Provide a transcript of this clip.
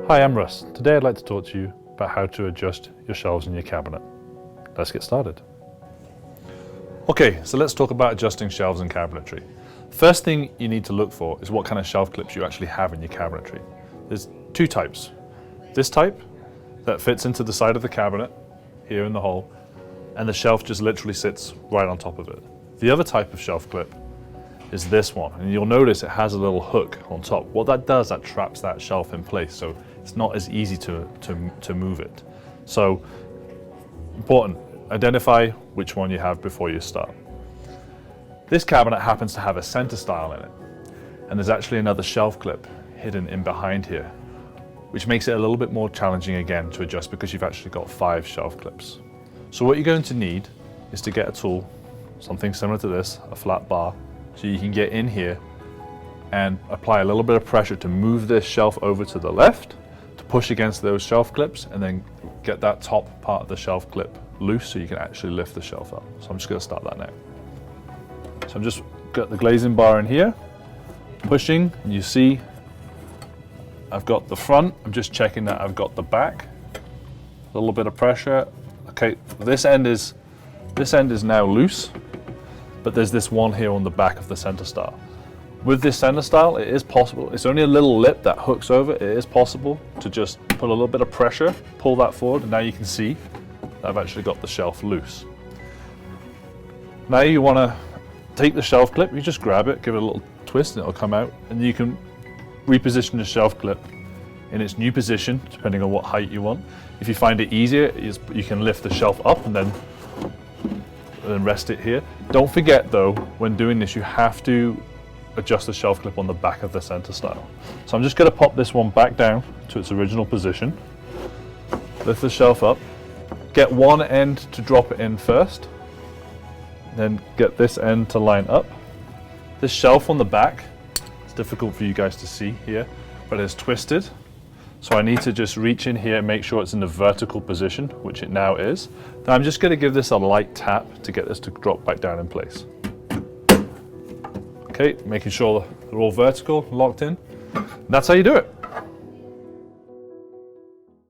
Hi, I'm Russ. Today I'd like to talk to you about how to adjust your shelves in your cabinet. Let's get started. Okay, so let's talk about adjusting shelves and cabinetry. First thing you need to look for is what kind of shelf clips you actually have in your cabinetry. There's two types. This type that fits into the side of the cabinet, here in the hole, and the shelf just literally sits right on top of it. The other type of shelf clip is this one, and you'll notice it has a little hook on top. What that does, that traps that shelf in place, so it's not as easy to move it. So, important, identify which one you have before you start. This cabinet happens to have a center stile in it, and there's actually another shelf clip hidden in behind here, which makes it a little bit more challenging again to adjust because you've actually got 5 shelf clips. So what you're going to need is to get a tool, something similar to this, a flat bar, so you can get in here and apply a little bit of pressure to move this shelf over to the left, to push against those shelf clips, and then get that top part of the shelf clip loose so you can actually lift the shelf up. So I'm just going to start that now. So I'm just got the glazing bar in here, pushing, and you see I've got the front. I'm just checking that I've got the back. A little bit of pressure. Okay, this end is now loose, but there's this one here on the back of the center stile. With this center stile, it is possible, it's only a little lip that hooks over, it is possible to just put a little bit of pressure, pull that forward, and now you can see that I've actually got the shelf loose. Now you want to take the shelf clip, you just grab it, give it a little twist, and it'll come out, and you can reposition the shelf clip in its new position, depending on what height you want. If you find it easier, you can lift the shelf up and then rest it here. Don't forget though, when doing this, you have to adjust the shelf clip on the back of the center stile. So I'm just going to pop this one back down to its original position, lift the shelf up, get one end to drop it in first, then get this end to line up. This shelf on the back, it's difficult for you guys to see here, but it's twisted. So I need to just reach in here and make sure it's in the vertical position, which it now is. Then I'm just going to give this a light tap to get this to drop back down in place. Okay, making sure they're all vertical, locked in. And that's how you do it.